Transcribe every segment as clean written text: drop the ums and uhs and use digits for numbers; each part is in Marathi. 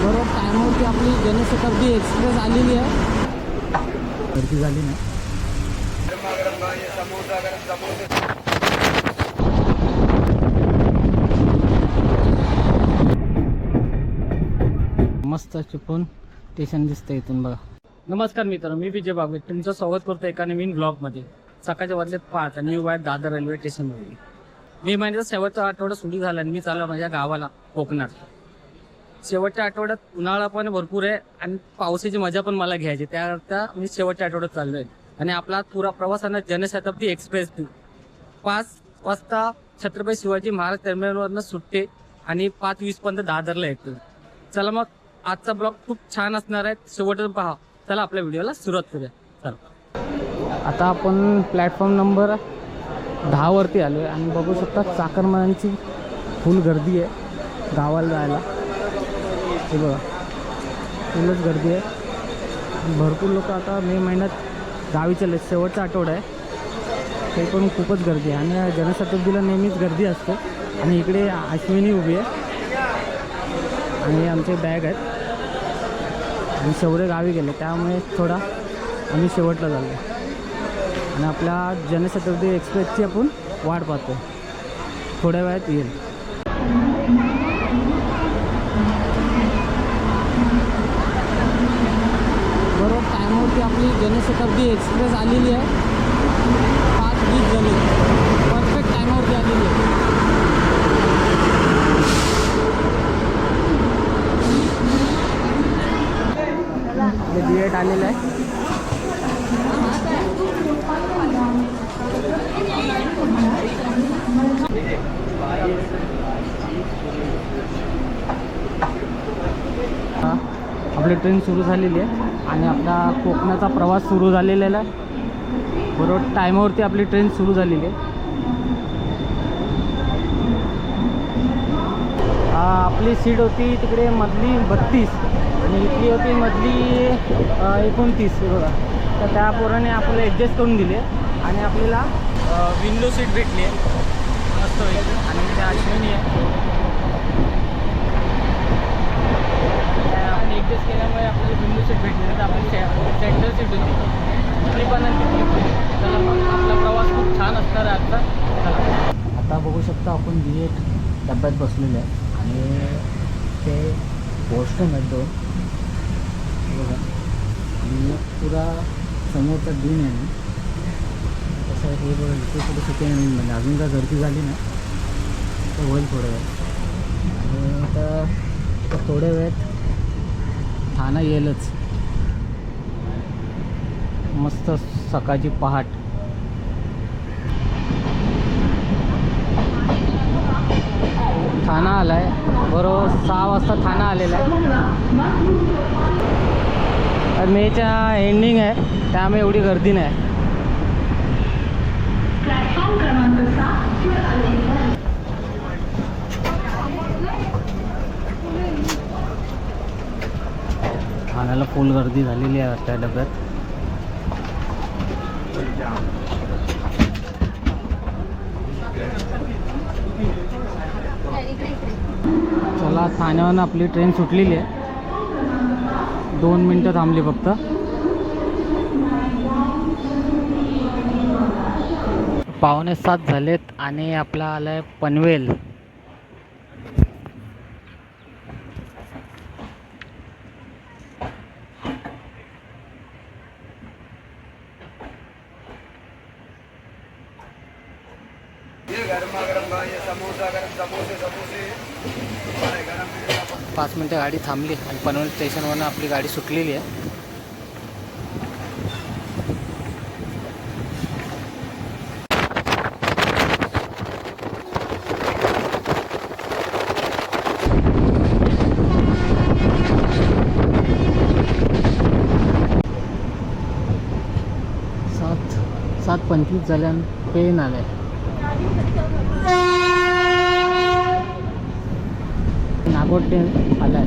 बरोबर टायमावरती आपली जनशताब्दी एक्सप्रेस आलेली आहे. गर्दी झाली ना. मस्त चिपळूण स्टेशन दिसतं इथून बघा. नमस्कार मित्रांनो, मी विजय बागवे तुमचं स्वागत करतो एका नवीन ब्लॉगमध्ये. सकाळच्या वाजलेत 5 आणि मी बाहेर दादर रेल्वे स्टेशनवर. मे महिन्याचा शेवटचा आठवडा सुरू झाला आणि मी चाललो माझ्या गावाला कोकणात. शेवटच्या आठवड्यात उन्हाळा पण भरपूर आहे आणि पावसाची मजा पण मला घ्यायची, त्याकरता मी शेवटच्या आठवड्यात चाललो आहे. आणि आपला पुरा प्रवासानं जनशताब्दी एक्सप्रेस 5 वाजता छत्रपती शिवाजी महाराज टर्मिनलवरनं सुटते आणि 5:20 पर्यंत दादरला येतो. चला मग आजचा ब्लॉग खूप छान असणार आहे, शेवटपर्यंत पहा. चला आपल्या व्हिडिओला सुरुवात करूया. चला आता आपण प्लॅटफॉर्म नंबर 10 वरती आलो आहे आणि बघू शकता चाकरमान्यांची फुल गर्दी आहे गावाला जायला. हे बघा फुलच गर्दी आहे. भरपूर लोक आता मे महिन्यात गावी चालले. शेवटचा आठवडा आहे ते पण खूपच गर्दी आहे आणि जनशताब्दीला नेहमीच गर्दी असते. आणि इकडे अश्विनी उभी आहे आणि आमचे बॅग आहेत आणि शेवटे गावी गेले, त्यामुळे थोडा आम्ही शेवटला झालो आणि आपल्या जनशताब्दी एक्सप्रेसची आपण वाट पाहतो. थोड्या वेळात येईल. बरोबर टायमावरती आपली जनशताब्दी एक्सप्रेस आलेली आहे. 5:20 झाले, परफेक्ट टायमावरती आलेली आहे. आपले डिएट आलेलं आहे. आपली ट्रेन सुरू झालेली आहे आणि आपला कोकणाचा प्रवास सुरू झालेला आहे. बरोबर टायमावरती आपली ट्रेन सुरू झालेली आहे. आपली सीट होती तिकडे मधली 32 आणि इथली होती मधली 29 बघा. तर त्या पोराने आपल्याला ॲडजस्ट करून दिले आणि आपल्याला विंडो सीट भेटली आहे मस्त होईल. आणि त्या अश्विनी आहे, आपण ॲडजस्ट केल्यामुळे आपल्याला विंडो सीट भेटली. तर आपली सेंटर सीट होती तिथली पण चला मग आपला प्रवास खूप छान असणार आहे आजचा. चला आता बघू शकता आपण डिएट डब्यात बसलेले आहे आणि ते बोस्टन आहेत दोन बघा. आणि पुरा समोरचा दिन आहे ना तसं हे बघा. इथे थोडं सेकंड दिन म्हणजे अजून काय गर्दी झाली ना तर होईल थोड्या वेळ. आणि आता थोड्या वेळात ठाणा येईलच. मस्त सकाळची पहाट. ठाणा आला आहे बरोबर 6 वाजता ठाणा आलेला आहे. मेच्या एंडिंग आहे त्यामुळे एवढी गर्दी नाही. ठाण्याला फुल गर्दी झालेली आहे त्या डब्यात. चला ठाण्यावरून आपली ट्रेन सुटलेली आहे. 2 मिनटं थांबली फक्त. 6:45 झालेत आणि आपला आला आहे पनवेल. समोसा गरम समोसे 5 मिनटं गाडी थांबली आणि पनवेल स्टेशनवरून आपली गाडी सुटलेली आहे. सात 25 झाल्यान ट्रेन आलाय. नागोड ट्रेन आलाय.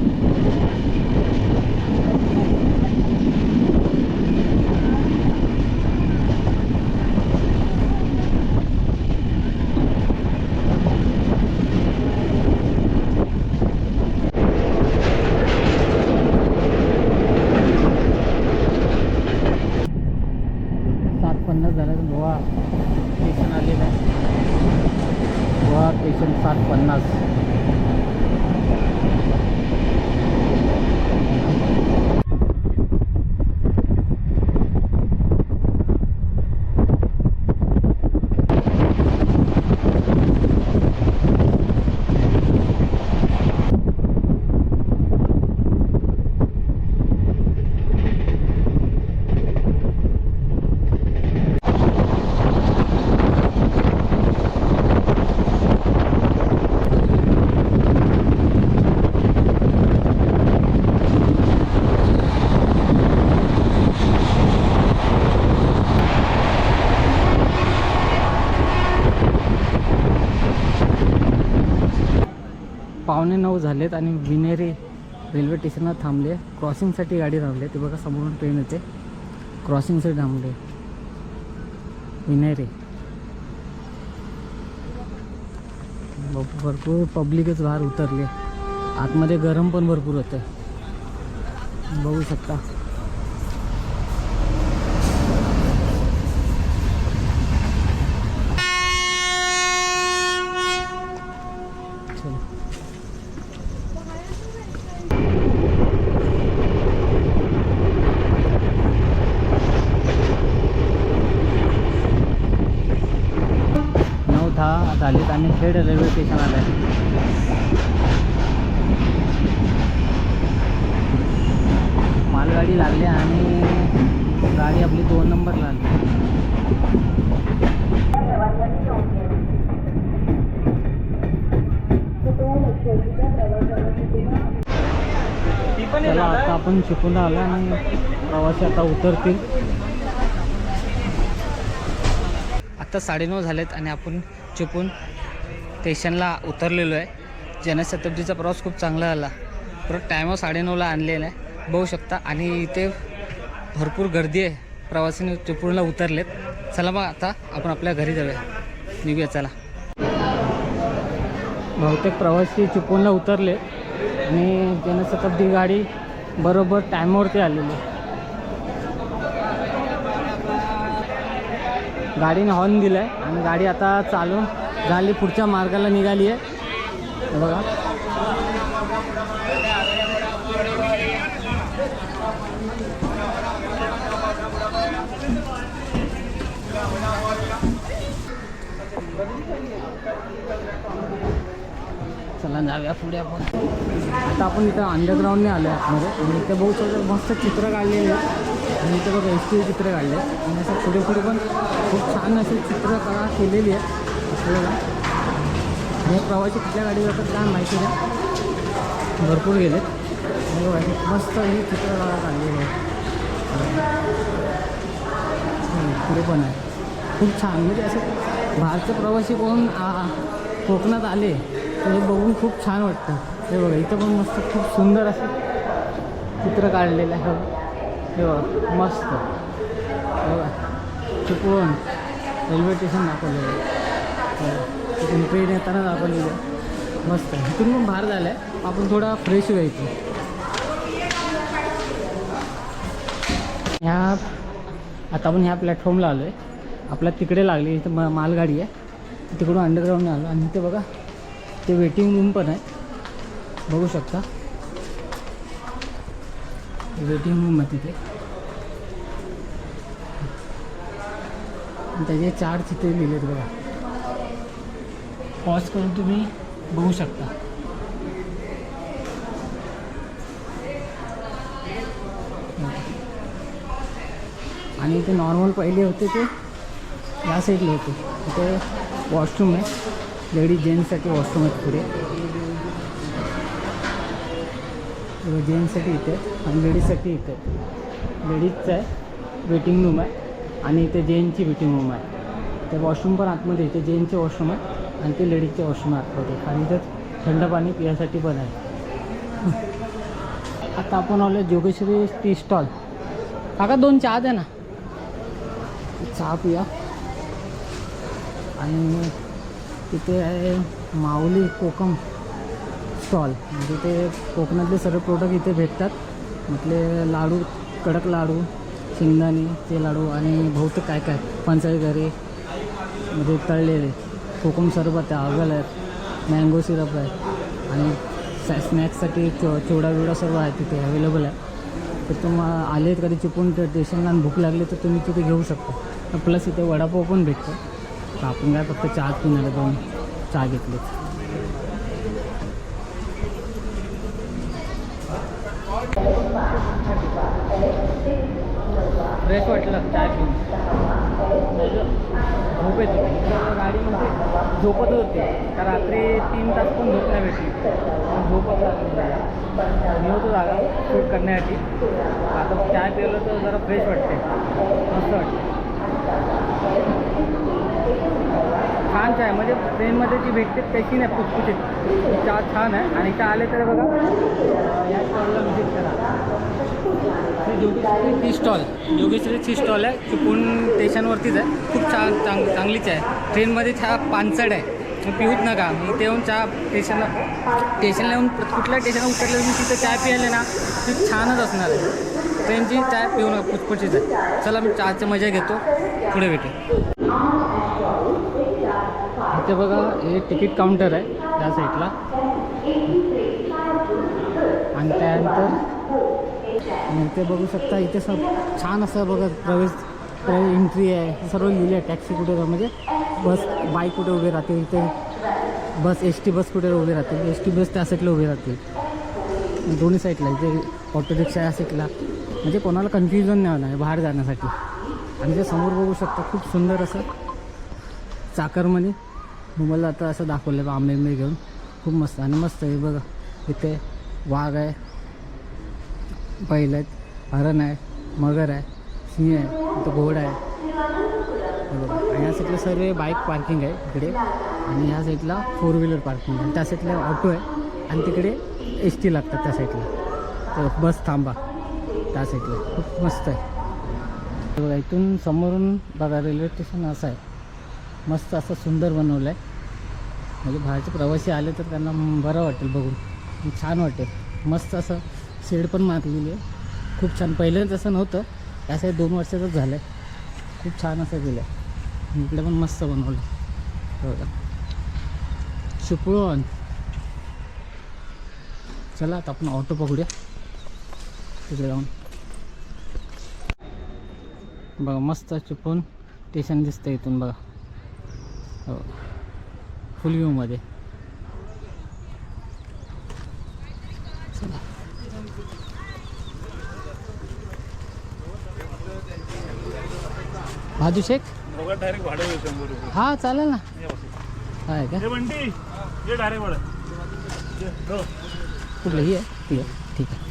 9:15 झालेत आणि विनेरी रेल्वे स्टेशनला थांबले. क्रॉसिंगसाठी गाडी थांबली. ते बघा समोरून ट्रेन येते. क्रॉसिंगसाठी थांबले विनेरी. भरपूर पब्लिकच बाहेर उतरले. आतमध्ये गरम पण भरपूर होतं, बघू शकता. झालीत आणि थेट रेल्वे स्टेशन आलं आहे. मालगाडी लागली आणि गाडी आपली 2 नंबरला आली. चला आता आपण चिपळूणला आलो आणि प्रवासी आता उतरतील. आता 9:30 झालेत आणि आपण चिपळूण स्टेशनला उतरलेलो आहे. जनशताब्दीचा प्रवास खूप चांगला झाला. परत टायमावर 9:30ला आणलेला आहे, बघू शकता. आणि इथे भरपूर गर्दी आहे. प्रवासीने चिपळूणला उतरलेत. चला मग आता आपण आपल्या घरी जाऊया, निघूया. चला. बहुतेक प्रवासी चिपळूणला उतरले आणि जनशताब्दी गाडी बरोबर टायमावरती आलेली आहे. गाडीने हॉर्न दिला आहे आणि गाडी आता चालू झाली, पुढच्या मार्गाला निघाली आहे. बघा चला जाऊया पुढे आपण. आता आपण इथं अंडरग्राऊंडने आलो आहे आतमध्ये आणि इथे बहुत मस्त चित्र काढलेले आहेत. आणि इथे बघा एस टी चित्र काढले आणि असं पुढे पुढे पण खूप छान अशी चित्रकला केलेली आहे आपल्याला. हे प्रवासी कुठल्या गाडी जातात काय माहिती नाही, भरपूर गेलेत. मस्त ही चित्रकला काढलेली आहे. पुढे पण आहे खूप छान. म्हणजे असं बाहेरचे प्रवासी कोण कोकणात आले तर हे बघून खूप छान वाटतं. हे बघा इथं पण मस्त खूप सुंदर असं चित्र काढलेलं आहे. हे बघा मस्त. बघा चिपळूण रेल्वे स्टेशन दाखवलेलं आहे. तिथून ट्रेन येताना दाखवलेलं आहे. मस्त. इथून पण बाहेर झालं आहे. आपण थोडा फ्रेश व्हायचं. आता आपण ह्या प्लॅटफॉर्मला आलो आहे. आपल्या तिकडे लागली इथं मालगाडी आहे. तिकडून अंडरग्राऊंडने आलो आणि इथे बघा ते वेटिंग रूम पण आहे, बघू शकता. वेटिंग रूम आहे तिथे. त्याचे 4 चित्रे लिहिलेत बघा. पॉज करून तुम्ही बघू शकता. आणि इथे नॉर्मल पहिले होते ते या साईडला होते. इथे वॉशरूम आहे, लेडीज जेंट्ससाठी वॉशरूम आहेत पुढे. जेंट्ससाठी इथे आणि लेडीजसाठी इथे. लेडीजचं आहे वेटिंग रूम आहे आणि इथे जेंट्सची वेटिंग रूम आहे. ते वॉशरूम पण आतमध्ये इथे जेंट्सचे वॉशरूम आहे आणि ते लेडीजचे वॉशरूम आतमध्ये. आणि इथं थंड पाणी पिण्यासाठी पण आहे. आता आपण आलो जोगेश्वरी टी स्टॉल. काका 2 चहा द्या ना, चहा पिया. आणि तिथे आहे माऊली कोकम स्टॉल. म्हणजे ते कोकणातले सर्व प्रोडक्ट इथे भेटतात. म्हटले लाडू, कडक लाडू, शेंगदाणेचे लाडू आणि बहुतेक काय काय पंचाळी घरे म्हणजे तळलेले. कोकम सरबत आहे, आगल आहेत, मँगो सिरप आहे आणि स्नॅक्ससाठी चिवडा बिवडा सर्व आहे तिथे अवेलेबल आहे. तर तुम्हाला आले आहेत कधी चिपळूण स्टेशनला आणि भूक लागली तर तुम्ही तिथे घेऊ शकता. प्लस इथे वडापाव पण भेटतो. तर आपण काय फक्त चहा पिण्याला 2 चहा घेतले. फ्रेश वाटलं चहा पिऊन. झोप येत होती गाडीमध्ये, झोपत होते तर रात्री 3 तास पण झोप नाही भेटली. झोपत मी होतो जागा शूट करण्यासाठी. आता चहा पिलं तर जरा फ्रेश वाटते, मस्त वाटते. छान चहा आहे, म्हणजे ट्रेनमध्ये जी भेटते तशी नाही, पुचपुचीत चहा छान आहे. आणि इथं आले तर बघा या स्टॉलला व्हिजिट करा. Tea stall, Yogeshwari tea stall आहे, चिपळूण स्टेशनवरतीच आहे. खूप छान चांगली चहा आहे. ट्रेनमध्ये चहा पानसड आहे, पिऊच नका. इथे येऊन चहा स्टेशनला येऊन कुठल्या स्टेशनला उतरलं तुम्ही तिथे चहा प्यायले ना ती छानच असणार आहे. ट्रेनची चहा पिऊ नका, पुचपुचीच आहे. चला मी चहाची मजा घेतो, पुढे भेटू. इथे बघा हे तिकीट काउंटर आहे त्या साईडला. आणि त्यानंतर इथे बघू शकता, इथे सब छान असं बघा प्रवेश एंट्री आहे, सर्व लिहिले आहे. टॅक्सी कुठे म्हणजे बस बाईक कुठे उभे राहतील, इथे बस एस टी बस कुठे उभे राहतील, एस टी बस त्या साईडला उभे राहतील दोन्ही साईडला. इथे ऑटो रिक्षा या साईडला, म्हणजे कोणाला कन्फ्युजन नाही होणार बाहेर जाण्यासाठी. आणि ते समोर बघू शकता खूप सुंदर असं चाकरमानी तुम्हाला आता असं दाखवलं आंबे घेऊन, खूप मस्त. आणि मस्त आहे बघा, इथे वाघ आहे, बैल आहेत, हरण आहे, मगर आहे, सिंह आहे, इथं घोडा आहे बघा. आणि या साईडला सर्व बाईक पार्किंग आहे इकडे, आणि ह्या साईडला 4 व्हीलर पार्किंग आहे. त्या साईडला ऑटो आहे, आणि तिकडे एस टी लागतात त्या साईडला, तर बस थांबा त्या साईडला. खूप मस्त आहे बघा. इथून समोरून बघा रेल्वे स्टेशन असं आहे, मस्त असं सुंदर बनवलं आहे. म्हणजे बाहेरचे प्रवासी आले तर त्यांना बरं वाटेल बघून, छान वाटेल. मस्त असं शेड पण मारलेली आहे, खूप छान. पहिलं तसं नव्हतं, या साईड 2 वर्षाचंच झालं आहे. खूप छान असं केलं आहे. इकडे पण मस्त बनवलं बघा, चिपळूण. चला आता आपण ऑटो पकडूया तिकडे जाऊन. बघा मस्त चिपळूण स्टेशन दिसतं इथून बघा, हो फुल व्ह्यूमध्ये. चला भाजू शेख डायरेक्ट भाडं 100 रुपये. हां चालेल ना. आहे का हे बंटी हे डायरेक्ट भाडं कुठलं ही आहे ती आहे, ठीक आहे.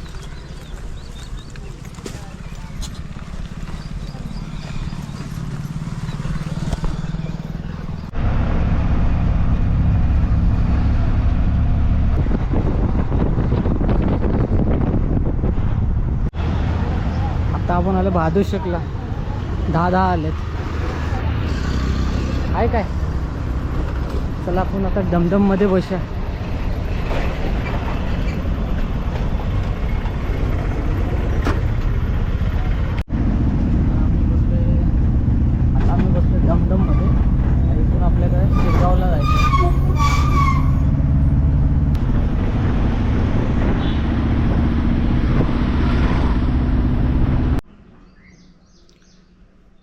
आता आपण आलो बहादूर शेखला, 10 आलेत. आहे काय, चला आपण आता डमडममध्ये बसूया. आता आम्ही बसलो डमडममध्ये, आणि इथून आपल्याकडे शेगावला जायचं.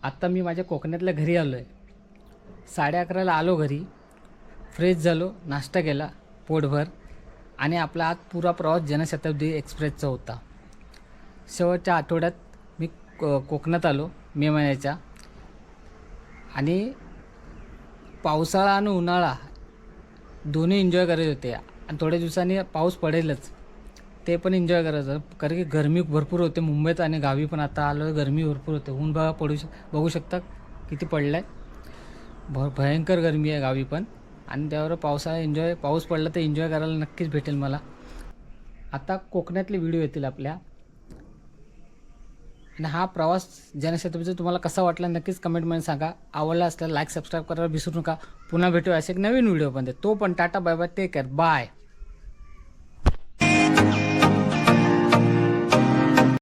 आत्ता मी माझ्या कोकणातल्या घरी आलो आहे. 11:30ला आलो घरी, फ्रेश झालो, नाश्ता केला पोटभर, आणि आपला आज पुरा प्रवास जनशताब्दी एक्सप्रेसचा होता. शेवटच्या आठवड्यात मी कोकणात आलो मे महिन्याच्या, आणि पावसाळा आणि उन्हाळा दोन्ही एन्जॉय करत होते. आणि थोड्या दिवसांनी पाऊस पडेलच, ते पण एन्जॉय करायचं, कारण की गरमी भरपूर होते मुंबईत. आणि गावी पण आता आलो, गरमी भरपूर होते. ऊन बघा बघू शकता किती पडलं आहे, भयंकर गरमी आहे गावी पण. आणि त्यावर पावसाळा पाऊस पडला तर एन्जॉय करायला नक्कीच भेटेल मला. आता कोकणातले व्हिडिओ येतील आपल्या. आणि हा प्रवास जनशताब्दीचा तुम्हाला कसा वाटला नक्कीच कमेंटमध्ये सांगा. आवडला असल्यास लाईक सबस्क्राईब करायला विसरू नका. पुन्हा भेटू असे एक नवीन व्हिडिओ पण. तो पण tata bye bye, take care, bye.